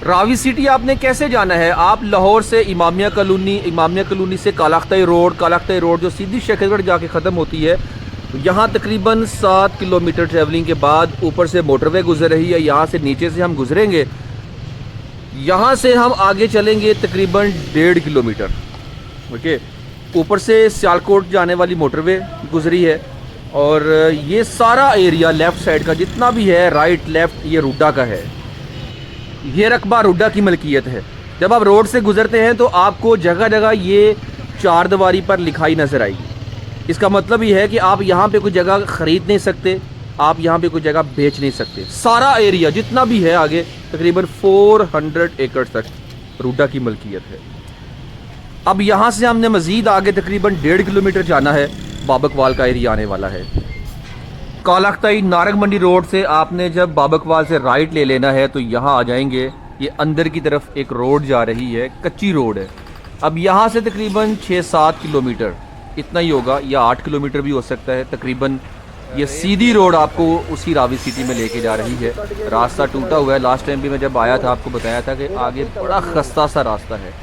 Ravi city आपने कैसे जाना है? आप लाहौर से इमामिया कॉलोनी से कालाख्ताई रोड जो सीधी शेखरगढ़ जाके ख़त्म होती है, यहाँ तकरीबन 7 किलोमीटर ट्रैवलिंग के बाद ऊपर से मोटरवे गुजर रही है। यहाँ से नीचे से हम गुजरेंगे, यहाँ से हम आगे चलेंगे तकरीबन 1.5 किलोमीटर। ओके, ऊपर से सियालकोट जाने वाली मोटरवे गुजरी है और ये सारा एरिया लेफ़्ट साइड का जितना भी है, राइट लेफ़्ट, ये रूडा का है। ये रकबा रूडा की मलकियत है। जब आप रोड से गुजरते हैं तो आपको जगह जगह ये चार दीवारी पर लिखाई नज़र आएगी। इसका मतलब ये है कि आप यहाँ पे कोई जगह ख़रीद नहीं सकते, आप यहाँ पे कोई जगह बेच नहीं सकते। सारा एरिया जितना भी है आगे तकरीबन 400 एकड़ तक रूडा की मलकियत है। अब यहाँ से हमने मज़ीद आगे तकरीबन 1.5 किलोमीटर जाना है, बाबकवाल का एरिया आने वाला है। कालाख्ताई नारंग मंडी रोड से आपने जब बाबकवाल से राइट ले लेना है तो यहाँ आ जाएंगे। ये अंदर की तरफ एक रोड जा रही है, कच्ची रोड है। अब यहाँ से तकरीबन 6-7 किलोमीटर इतना ही होगा, या 8 किलोमीटर भी हो सकता है तकरीबन। ये सीधी रोड आपको उसी रावी सिटी में लेके जा रही है। रास्ता टूटा हुआ है, लास्ट टाइम भी मैं जब आया था आपको बताया था कि आगे बड़ा खस्ता सा रास्ता है,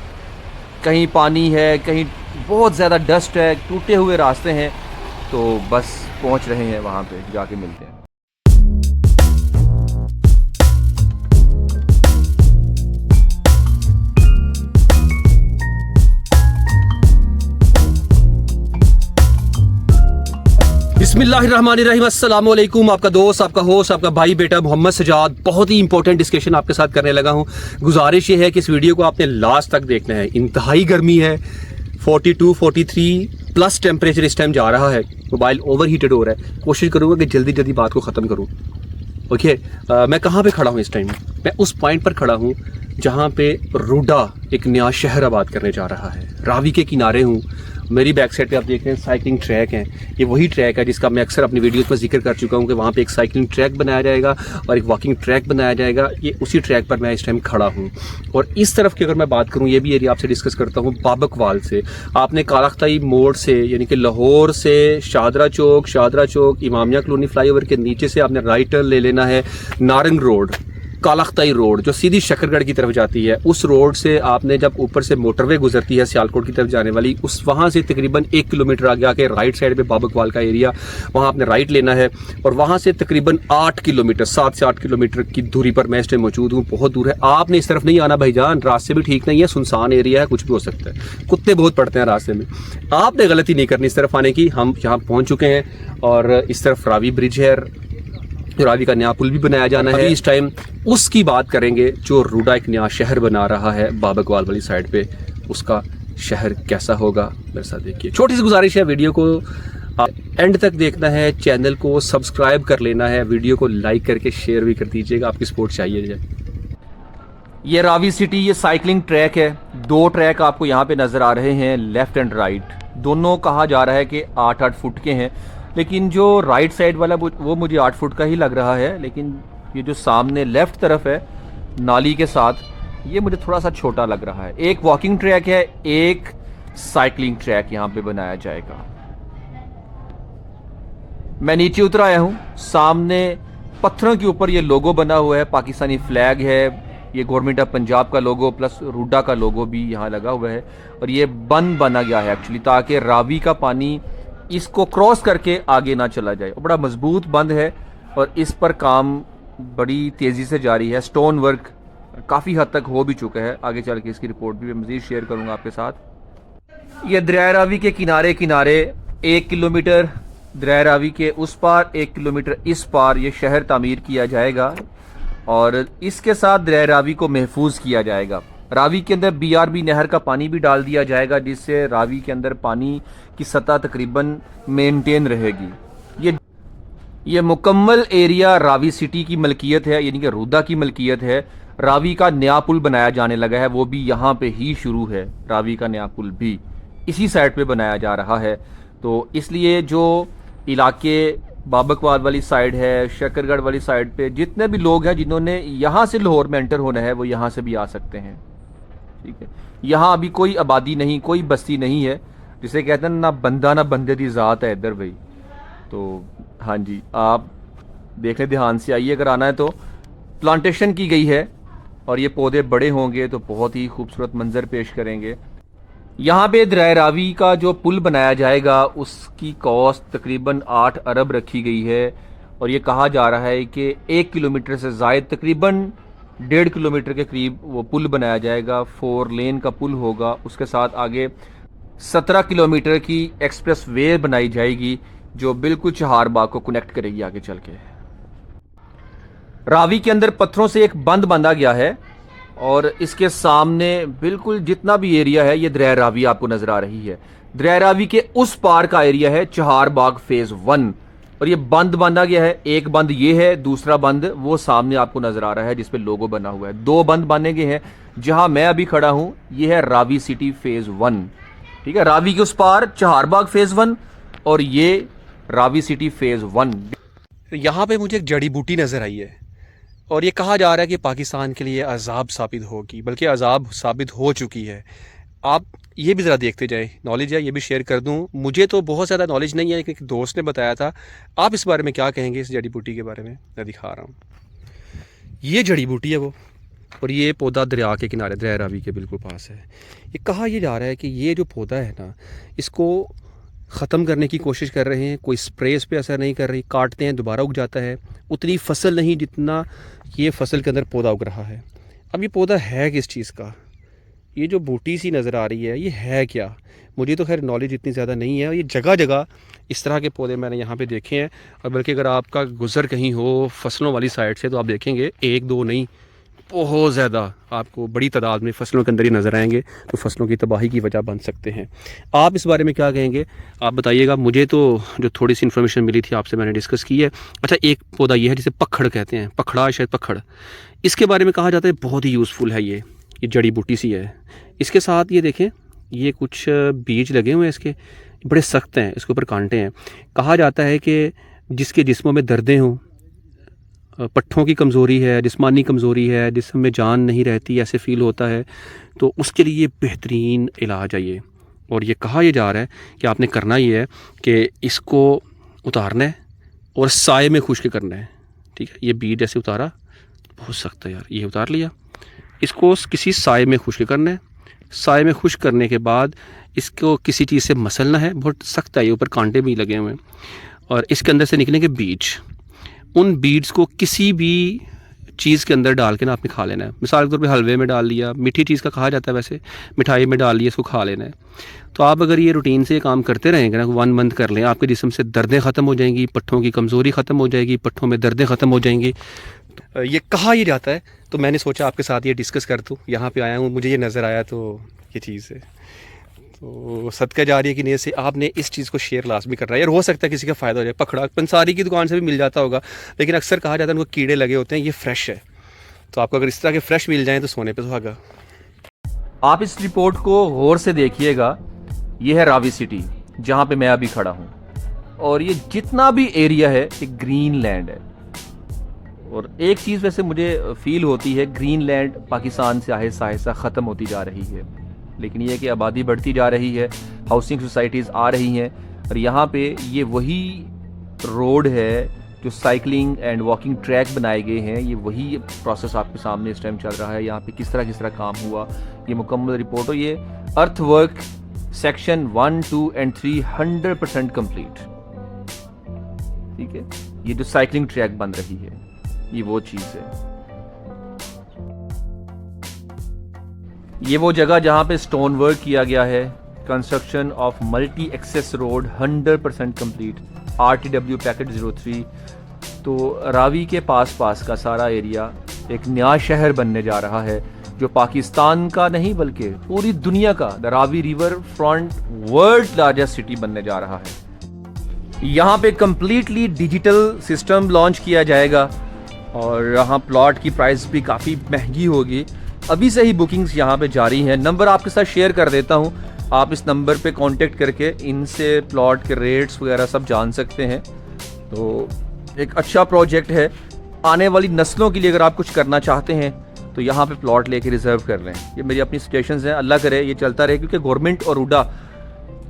कहीं पानी है, कहीं बहुत ज़्यादा डस्ट है, टूटे हुए रास्ते हैं। तो बस पहुंच रहे हैं, वहां पे जाके मिलते हैं। बिस्मिल्लाहिर्रहमानिर्रहीम, अस्सलाम वालेकुम। आपका दोस्त, आपका होस्ट, आपका भाई बेटा मोहम्मद सजाद बहुत ही इंपॉर्टेंट डिस्कशन आपके साथ करने लगा हूं। गुजारिश ये है कि इस वीडियो को आपने लास्ट तक देखना है। इंतहाई गर्मी है, 42-43 प्लस टेम्परेचर इस टाइम जा रहा है। मोबाइल ओवर हीटेड हो रहा है। कोशिश करूँगा कि जल्दी जल्दी बात को ख़त्म करूँ। ओके, मैं कहाँ पे खड़ा हूँ इस टाइम? मैं उस पॉइंट पर खड़ा हूँ जहाँ पे रूडा एक नया शहर आबाद करने जा रहा है। रावी के किनारे हूँ। मेरी बैक साइड पे आप देख रहे हैं साइकिलिंग ट्रैक है। ये वही ट्रैक है जिसका मैं अक्सर अपनी वीडियोस में जिक्र कर चुका हूँ कि वहाँ पे एक साइकिलिंग ट्रैक बनाया जाएगा और एक वॉकिंग ट्रैक बनाया जाएगा। ये उसी ट्रैक पर मैं इस टाइम खड़ा हूँ। और इस तरफ की अगर मैं बात करूँ, ये भी एरिया आपसे डिस्कस करता हूँ। बाबकवाल से आपने कालाख्ताई मोड़ से, यानी कि लाहौर से शाहदरा चौक इमामिया कॉलोनी फ्लाईओवर के नीचे से आपने राइट ले लेना है। नारंग रोड, कालाख्ताई रोड जो सीधी शकरगढ़ की तरफ जाती है, उस रोड से आपने जब ऊपर से मोटरवे गुजरती है सियालकोट की तरफ जाने वाली, उस वहाँ से तकरीबन 1 किलोमीटर आगे आके राइट साइड पे बाबकवाल का एरिया, वहाँ आपने राइट लेना है। और वहाँ से तकरीबन 8 किलोमीटर 7 से 8 किलोमीटर की दूरी पर मैं इस टाइम मौजूद हूँ। बहुत दूर है, आपने इस तरफ नहीं आना भाईजान, रास्ते भी ठीक नहीं है, सुनसान एरिया है, कुछ भी हो सकता है, कुत्ते बहुत पड़ते हैं रास्ते में। आपने गलती नहीं करनी इस तरफ आने की। हम यहाँ पहुँच चुके हैं और इस तरफ रावी ब्रिज है, रावी का नया पुल भी बनाया जाना है। इस टाइम उसकी बात करेंगे जो रूडा एक नया शहर बना रहा है बाबकवाल वाली साइड पे। उसका शहर कैसा होगा मेरे साथ देखिए। छोटी सी गुजारिश है, वीडियो को एंड तक देखना है, चैनल को सब्सक्राइब कर लेना है, वीडियो को लाइक करके शेयर भी कर दीजिएगा, आपकी सपोर्ट चाहिए। ये रावी सिटी, ये साइकिलिंग ट्रैक है। 2 ट्रैक आपको यहाँ पे नज़र आ रहे हैं, लेफ्ट एंड राइट। दोनों कहा जा रहा है कि 8-8 फुट के हैं, लेकिन जो राइट साइड वाला वो मुझे 8 फुट का ही लग रहा है। लेकिन ये जो सामने लेफ्ट तरफ है नाली के साथ, ये मुझे थोड़ा सा छोटा लग रहा है। एक वॉकिंग ट्रैक है, एक साइकिलिंग ट्रैक यहाँ पे बनाया जाएगा। मैं नीचे उतर आया हूँ। सामने पत्थरों के ऊपर ये लोगो बना हुआ है, पाकिस्तानी फ्लैग है। ये गवर्नमेंट ऑफ पंजाब का लोगो प्लस रूडा का लोगो भी यहाँ लगा हुआ है। और ये बंद बना गया है एक्चुअली, ताकि रावी का पानी इसको क्रॉस करके आगे ना चला जाए। बड़ा मजबूत बंद है और इस पर काम बड़ी तेज़ी से जारी है। स्टोन वर्क काफ़ी हद तक हो भी चुका है। आगे चल के इसकी रिपोर्ट भी मैं मज़ीद शेयर करूँगा आपके साथ। ये दरिया रावी के किनारे 1 किलोमीटर दरिया रावी के उस पार, 1 किलोमीटर इस पार ये शहर तामीर किया जाएगा और इसके साथ दरिया रावी को महफूज किया जाएगा। रावी के अंदर BRB नहर का पानी भी डाल दिया जाएगा, जिससे रावी के अंदर पानी की सतह तकरीबन मेंटेन रहेगी। ये मुकम्मल एरिया रावी सिटी की मलकियत है, यानी कि रूडा की मलकियत है। रावी का नया पुल बनाया जाने लगा है, वो भी यहाँ पे ही शुरू है। रावी का नया पुल भी इसी साइड पे बनाया जा रहा है। तो इसलिए जो इलाके बाबकवाल वाली साइड है, शकरगढ़ वाली साइड पे जितने भी लोग हैं जिन्होंने यहाँ से लाहौर में एंटर होना है, वो यहाँ से भी आ सकते हैं। ठीक है, यहाँ अभी कोई आबादी नहीं, कोई बस्ती नहीं है। जिसे कहते हैं ना बंदा ना बंदे दी ज़ात है इधर भाई। तो हाँ जी, आप देख लें, ध्यान से आइए अगर आना है तो। प्लांटेशन की गई है और ये पौधे बड़े होंगे तो बहुत ही खूबसूरत मंजर पेश करेंगे। यहाँ पे दरिया रावी का जो पुल बनाया जाएगा उसकी कॉस्ट तकरीबन 8 अरब रखी गई है और ये कहा जा रहा है कि 1 किलोमीटर से ज़ायद तकरीबन 1.5 किलोमीटर के करीब वो पुल बनाया जाएगा। 4 लेन का पुल होगा, उसके साथ आगे 17 किलोमीटर की एक्सप्रेस वे बनाई जाएगी जो बिल्कुल चहारबाग को कनेक्ट करेगी आगे चल के। रावी के अंदर पत्थरों से एक बंद बांधा गया है और इसके सामने बिल्कुल जितना भी एरिया है ये दरिया रावी आपको नजर आ रही है। दरिया रावी के उस पार का एरिया है चहारबाग फेज 1 और ये बंद बांधा गया है। एक बंद ये है, दूसरा बंद वो सामने आपको नजर आ रहा है जिसपे लोगो बना हुआ है। 2 बंद बांधे गए हैं। जहां मैं अभी खड़ा हूं ये है रावी सिटी फेज 1, ठीक है। रावी के उस पार चहारबाग फेज 1 और ये रावी सिटी फेज 1। यहाँ पे मुझे एक जड़ी बूटी नजर आई है और ये कहा जा रहा है कि पाकिस्तान के लिए अजाब साबित होगी, बल्कि अजाब साबित हो चुकी है। आप ये भी ज़रा देखते जाए, नॉलेज है ये भी शेयर कर दूं। मुझे तो बहुत ज़्यादा नॉलेज नहीं है, लेकिन एक दोस्त ने बताया था। आप इस बारे में क्या कहेंगे, इस जड़ी बूटी के बारे में? मैं दिखा रहा हूँ, ये जड़ी बूटी है वो, और ये पौधा दरिया के किनारे, दरिया रावी के बिल्कुल पास है। ये कहा यह जा रहा है कि ये जो पौधा है ना, इसको ख़त्म करने की कोशिश कर रहे हैं। कोई स्प्रे इस पर असर नहीं कर रही, काटते हैं दोबारा उग जाता है। उतनी फसल नहीं जितना ये फसल के अंदर पौधा उग रहा है। अब ये पौधा है किस चीज़ का? ये जो बूटी सी नज़र आ रही है ये है क्या? मुझे तो खैर नॉलेज इतनी ज़्यादा नहीं है। ये जगह जगह इस तरह के पौधे मैंने यहाँ पे देखे हैं, और बल्कि अगर आपका गुज़र कहीं हो फसलों वाली साइड से तो आप देखेंगे 1-2 नहीं, बहुत ज़्यादा आपको बड़ी तादाद में फसलों के अंदर ही नज़र आएंगे, तो फसलों की तबाही की वजह बन सकते हैं। आप इस बारे में क्या कहेंगे, आप बताइएगा। मुझे तो जो थोड़ी सी इन्फॉर्मेशन मिली थी आपसे मैंने डिस्कस की है। अच्छा, एक पौधा ये है जिसे पखड़ कहते हैं, पखड़ा शायद पखड़, इसके बारे में कहा जाता है बहुत ही यूज़फुल है। ये जड़ी बूटी सी है। इसके साथ ये देखें, ये कुछ बीज लगे हुए हैं इसके, बड़े सख्त हैं, इसके ऊपर कांटे हैं। कहा जाता है कि जिसके जिस्मों में दर्दें हों, पट्ठों की कमज़ोरी है, जिस्मानी कमज़ोरी है, जिस्म में जान नहीं रहती, ऐसे फ़ील होता है, तो उसके लिए बेहतरीन इलाज है ये। और ये कहा यह जा रहा है कि आपने करना ये है कि इसको उतारना है और साए में खुश्क करना है, ठीक है। ये बीज जैसे उतारा, बहुत सख्त है यार, ये उतार लिया, इसको किसी साए में खुश्क करना है। साए में खुश्क करने के बाद इसको किसी चीज़ से मसलना है, बहुत सख्त है, ये ऊपर कांटे भी लगे हुए हैं, और इसके अंदर से निकलेंगे बीज। उन बीड्स को किसी भी चीज़ के अंदर डाल के ना आपने खा लेना है। मिसाल के तौर पे हलवे में डाल लिया, मीठी चीज़ का कहा जाता है वैसे, मिठाई में डाल लिया, इसको खा लेना है। तो आप अगर ये रूटीन से ये काम करते रहेंगे ना, 1 मंथ कर लें, आपके जिस्म से दर्दें ख़त्म हो जाएंगी, पट्ठों की कमज़ोरी ख़त्म हो जाएगी, पट्ठों में दर्दें ख़त्म हो जाएंगी। ये कहा ही जाता है, तो मैंने सोचा आपके साथ ये डिस्कस कर दूँ। यहाँ पर आया हूँ, मुझे ये नज़र आया, तो ये चीज़ है, तो सदका जारी की नीयत से आपने इस चीज़ को शेयर लाजमी करना है यार। हो सकता है किसी का फ़ायदा हो जाए। पखड़ा पंसारी की दुकान से भी मिल जाता होगा, लेकिन अक्सर कहा जाता है उनको कीड़े लगे होते हैं, ये फ्रेश है। तो आपको अगर इस तरह के फ्रेश मिल जाएं तो सोने पे सुहागा। आप इस रिपोर्ट को गौर से देखिएगा। ये है रावी सिटी जहाँ पे मैं अभी खड़ा हूँ, और ये जितना भी एरिया है ये ग्रीन लैंड है। और एक चीज़ वैसे मुझे फील होती है, ग्रीन लैंड पाकिस्तान से आहिस्ता आहिस्ता ख़त्म होती जा रही है, लेकिन ये कि आबादी बढ़ती जा रही है, हाउसिंग सोसाइटीज़ आ रही हैं, और यहाँ पे ये वही रोड है जो साइकिलिंग एंड वॉकिंग ट्रैक बनाए गए हैं। ये वही प्रोसेस आपके सामने इस टाइम चल रहा है। यहाँ पे किस तरह काम हुआ, ये मुकम्मल रिपोर्ट हो। ये अर्थ वर्क सेक्शन 1, 2 एंड 3 100% कंप्लीट, ठीक है। ये जो साइकिलिंग ट्रैक बन रही है ये वो चीज़ है। ये वो जगह जहाँ पे स्टोन वर्क किया गया है। Construction of multi access road 100% complete, RTW packet 03। तो रावी के पास का सारा एरिया एक नया शहर बनने जा रहा है, जो पाकिस्तान का नहीं बल्कि पूरी दुनिया का, the Ravi river front world largest city बनने जा रहा है। यहाँ पे कम्प्लीटली डिजिटल सिस्टम लॉन्च किया जाएगा, और यहाँ प्लॉट की प्राइस भी काफ़ी महंगी होगी। अभी से ही बुकिंग्स यहाँ पे जारी हैं। नंबर आपके साथ शेयर कर देता हूँ, आप इस नंबर पे कांटेक्ट करके इनसे प्लॉट के रेट्स वगैरह सब जान सकते हैं। तो एक अच्छा प्रोजेक्ट है, आने वाली नस्लों के लिए अगर आप कुछ करना चाहते हैं तो यहाँ पे प्लॉट लेके रिजर्व कर लें। ये मेरी अपनी सजेशंस हैं, अल्लाह करे ये चलता रहे, क्योंकि गवर्नमेंट और उडा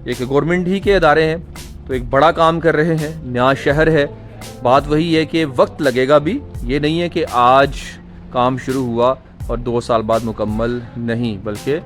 एक गवर्नमेंट ही के अदारे हैं, तो एक बड़ा काम कर रहे हैं, नया शहर है। बात वही है कि वक्त लगेगा भी, ये नहीं है कि आज काम शुरू हुआ और 2 साल बाद मुकम्मल नहीं बल्कि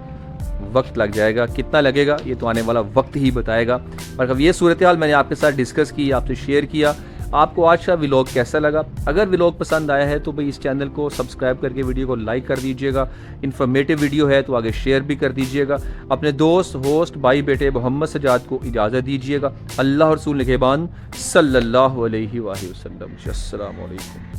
वक्त लग जाएगा। कितना लगेगा ये तो आने वाला वक्त ही बताएगा। और अब ये सूरत हाल मैंने आपके साथ डिस्कस की, आपसे शेयर किया। आपको आज का व्लॉग कैसा लगा? अगर व्लॉग पसंद आया है तो भाई इस चैनल को सब्सक्राइब करके वीडियो को लाइक कर दीजिएगा। इन्फॉर्मेटिव वीडियो है तो आगे शेयर भी कर दीजिएगा। अपने दोस्त होस्ट भाई बेटे मोहम्मद सजाद को इजाज़त दीजिएगा। अल्लाह और रसूल निगहबान सल्लल्लाहु अलैहि वसल्लम। अस्सलामु अलैकुम।